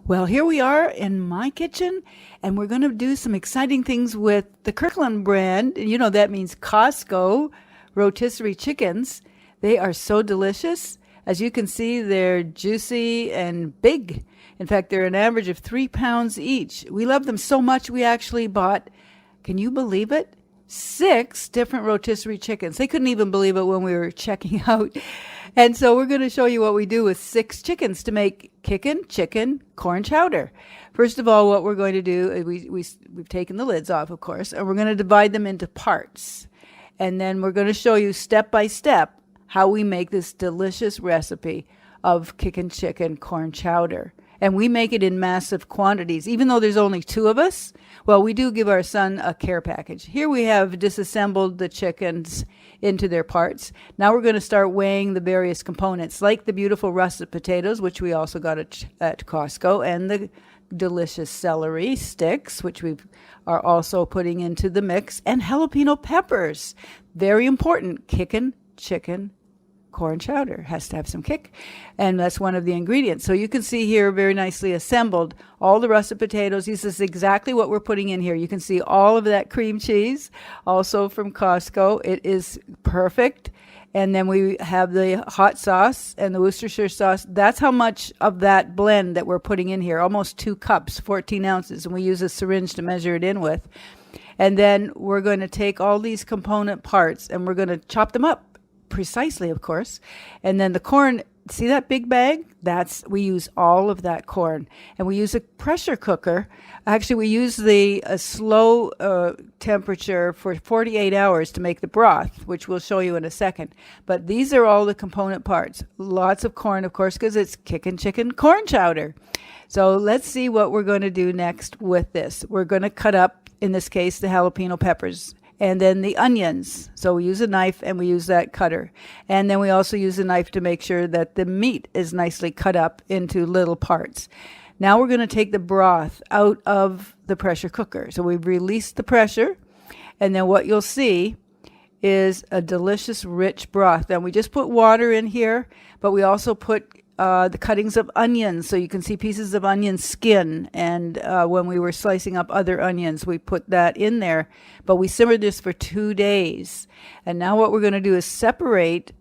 Well, here we are in my kitchen, and we're going to do some exciting things with the Kirkland brand. You know, that means Costco Rotisserie chickens. They are so delicious. As you can see, they're juicy and big. In fact, they're an average of 3 pounds each. We love them so much, we actually bought, can you believe it? 6 different rotisserie chickens. They couldn't even believe it when we were checking out. And so we're going to show you what we do with 6 chickens to make Kickin chicken corn chowder. First of all, what we're going to do, we've taken the lids off, of course, and we're going to divide them into parts. And then we're going to show you step by step how we make this delicious recipe of Kickin chicken corn chowder. And we make it in massive quantities. Even though there's only 2 of us, well, we do give our son a care package. Here we have disassembled the chickens into their parts. Now we're going to start weighing the various components, like the beautiful russet potatoes, which we also got at Costco, and the delicious celery sticks, which we are also putting into the mix, and jalapeno peppers. Very important. Kickin chicken corn chowder has to have some kick, and that's one of the ingredients. So you can see here, very nicely assembled, all the russet potatoes. This is exactly what we're putting in here. You can see all of that cream cheese, also from Costco. It is perfect. And then we have the hot sauce and the Worcestershire sauce. That's how much of that blend that we're putting in here, almost 2 cups, 14 ounces, and we use a syringe to measure it in with. And then we're going to take all these component parts and we're going to chop them up precisely, of course. And then the corn, see that big bag? We use all of that corn. And we use a pressure cooker. Actually, we use the slow temperature for 48 hours to make the broth, which we'll show you in a second. But these are all the component parts. Lots of corn, of course, because it's Kickin chicken corn chowder. So let's see what we're going to do next with this. We're going to cut up, in this case, the jalapeno peppers. And then the onions. So we use a knife and we use that cutter. And then we also use a knife to make sure that the meat is nicely cut up into little parts. Now we're going to take the broth out of the pressure cooker. So we've released the pressure. And then what you'll see is a delicious, rich broth. Then we just put water in here, but we also put the cuttings of onions, so you can see pieces of onion skin. And when we were slicing up other onions, we put that in there. But we simmered this for 2 days. And now what we're going to do is separate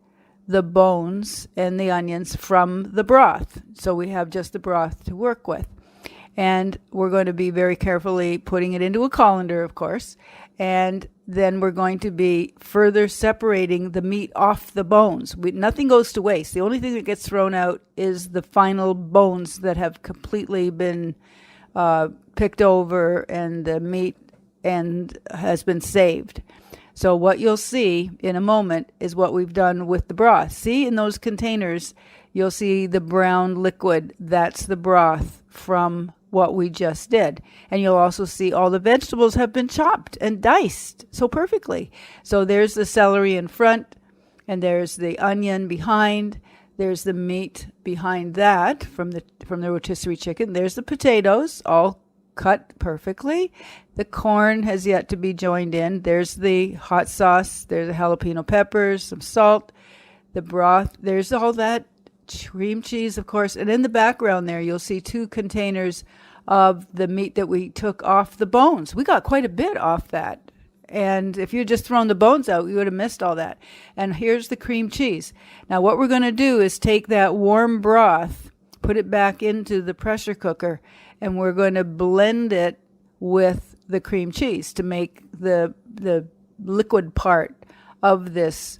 the bones and the onions from the broth. So we have just the broth to work with. And we're going to be very carefully putting it into a colander, of course. And then we're going to be further separating the meat off the bones. Nothing goes to waste. The only thing that gets thrown out is the final bones that have completely been picked over, and the meat and has been saved. So what you'll see in a moment is what we've done with the broth. See, in those containers, you'll see the brown liquid. That's the broth from what we just did. And you'll also see all the vegetables have been chopped and diced so perfectly. So there's the celery in front, and there's the onion behind. There's the meat behind that from the rotisserie chicken. There's the potatoes, all cut perfectly. The corn has yet to be joined in. There's the hot sauce. There's the jalapeno peppers, some salt, the broth. There's all that cream cheese, of course. And in the background there, you'll see 2 containers of the meat that we took off the bones. We got quite a bit off that. And if you had just thrown the bones out, you would have missed all that. And here's the cream cheese. Now what we're going to do is take that warm broth, put it back into the pressure cooker, and we're going to blend it with the cream cheese to make the liquid part of this.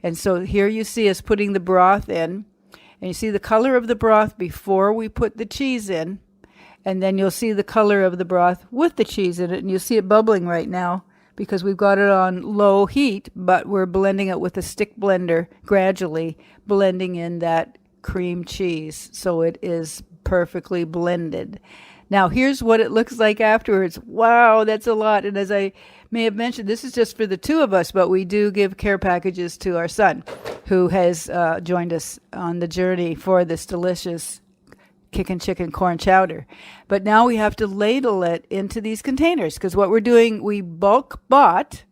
And so here you see us putting the broth in. And you see the color of the broth before we put the cheese in. And then you'll see the color of the broth with the cheese in it. And you'll see it bubbling right now because we've got it on low heat, but we're blending it with a stick blender, gradually blending in that cream cheese. So it is perfectly blended. Now here's what it looks like afterwards. Wow, that's a lot. And as I may have mentioned, this is just for the 2 of us, but we do give care packages to our son, who has joined us on the journey for this delicious Kickin chicken corn chowder. But now we have to ladle it into these containers, because what we're doing, we bulk bought,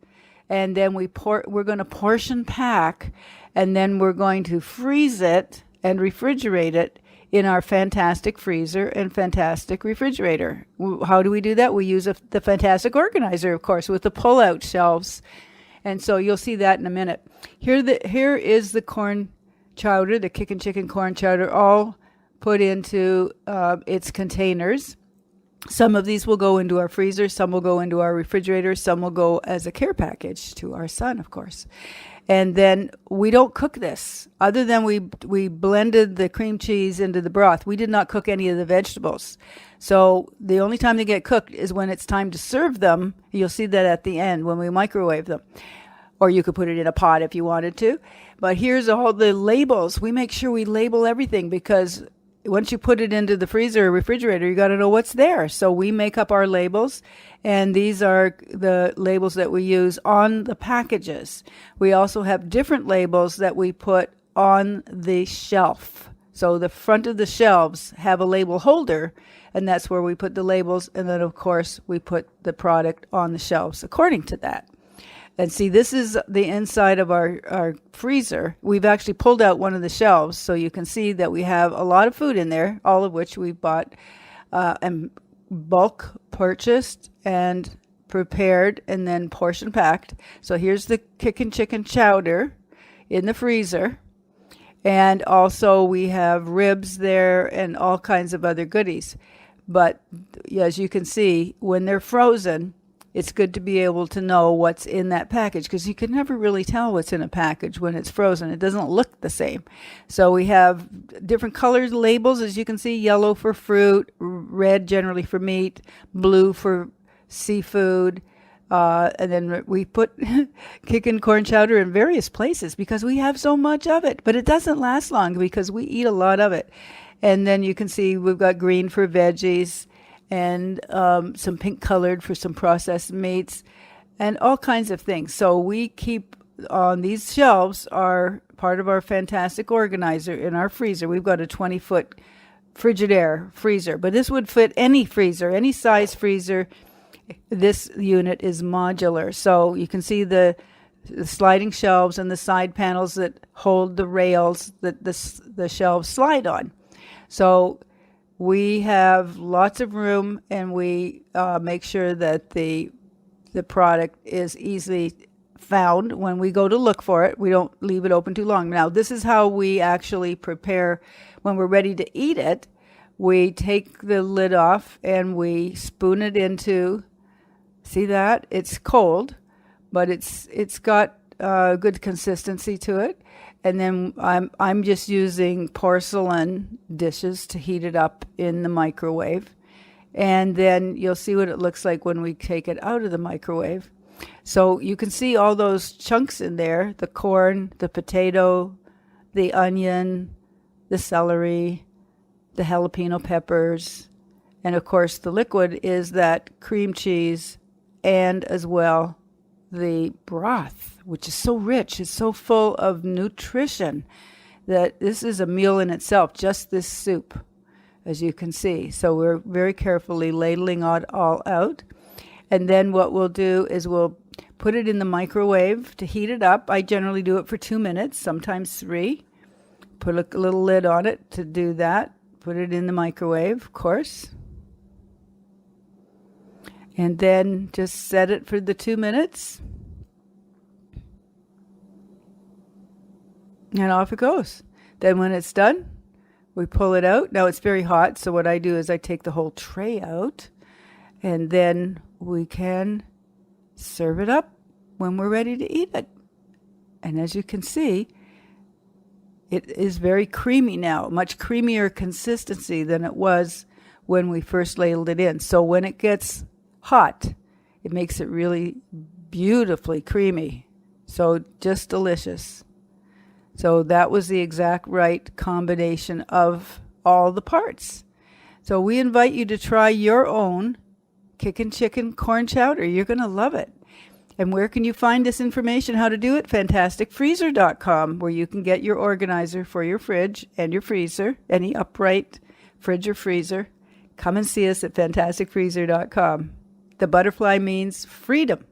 and then we're going to portion pack, and then we're going to freeze it and refrigerate it in our fantastic freezer and fantastic refrigerator. How do we do that? We use the fantastic organizer, of course, with the pull-out shelves. And so you'll see that in a minute. Here is the corn chowder, the Kickin chicken corn chowder, all put into its containers. Some of these will go into our freezer, some will go into our refrigerator, some will go as a care package to our son, of course. And then we don't cook this. Other than we blended the cream cheese into the broth, we did not cook any of the vegetables. So the only time they get cooked is when it's time to serve them. You'll see that at the end when we microwave them. Or you could put it in a pot if you wanted to. But here's all the labels. We make sure we label everything because once you put it into the freezer or refrigerator, you got to know what's there. So we make up our labels, and these are the labels that we use on the packages. We also have different labels that we put on the shelf. So the front of the shelves have a label holder, and that's where we put the labels. And then, of course, we put the product on the shelves according to that. And see, this is the inside of our freezer. We've actually pulled out one of the shelves, so you can see that we have a lot of food in there, all of which we bought and bulk purchased and prepared and then portion packed. So here's the Kickin chicken chowder in the freezer. And also we have ribs there and all kinds of other goodies. But as you can see, when they're frozen, it's good to be able to know what's in that package because you can never really tell what's in a package when it's frozen. It doesn't look the same. So we have different colored labels, as you can see, yellow for fruit, red generally for meat, blue for seafood. And then we put Kickin corn chowder in various places because we have so much of it. But it doesn't last long because we eat a lot of it. And then you can see we've got green for veggies, and some pink colored for some processed meats and all kinds of things. So we keep on these shelves are part of our fantastic organizer in our freezer. We've got a 20-foot Frigidaire freezer, but this would fit any freezer, any size freezer. This unit is modular. So you can see the sliding shelves and the side panels that hold the rails that the shelves slide on. So we have lots of room, and we make sure that the product is easily found when we go to look for it. We don't leave it open too long. Now, this is how we actually prepare when we're ready to eat it. We take the lid off and we spoon it into, see that? It's cold, but it's got good consistency to it. And then I'm just using porcelain dishes to heat it up in the microwave. And then you'll see what it looks like when we take it out of the microwave. So you can see all those chunks in there, the corn, the potato, the onion, the celery, the jalapeno peppers. And of course, the liquid is that cream cheese and as well the broth, which is so rich. It's so full of nutrition that this is a meal in itself, just this soup, as you can see. So we're very carefully ladling it all out. And then what we'll do is we'll put it in the microwave to heat it up. I generally do it for 2 minutes, sometimes 3. Put a little lid on it to do that. Put it in the microwave, of course. And then just set it for the 2 minutes. And off it goes. Then when it's done, we pull it out. Now it's very hot, so what I do is I take the whole tray out, and then we can serve it up when we're ready to eat it. And as you can see, it is very creamy now, much creamier consistency than it was when we first ladled it in. So when it gets hot, it makes it really beautifully creamy. So just delicious. So that was the exact right combination of all the parts. So we invite you to try your own Kickin chicken corn chowder. You're going to love it. And where can you find this information, how to do it? FantasticFreezer.com, where you can get your organizer for your fridge and your freezer, any upright fridge or freezer. Come and see us at FantasticFreezer.com. The butterfly means freedom.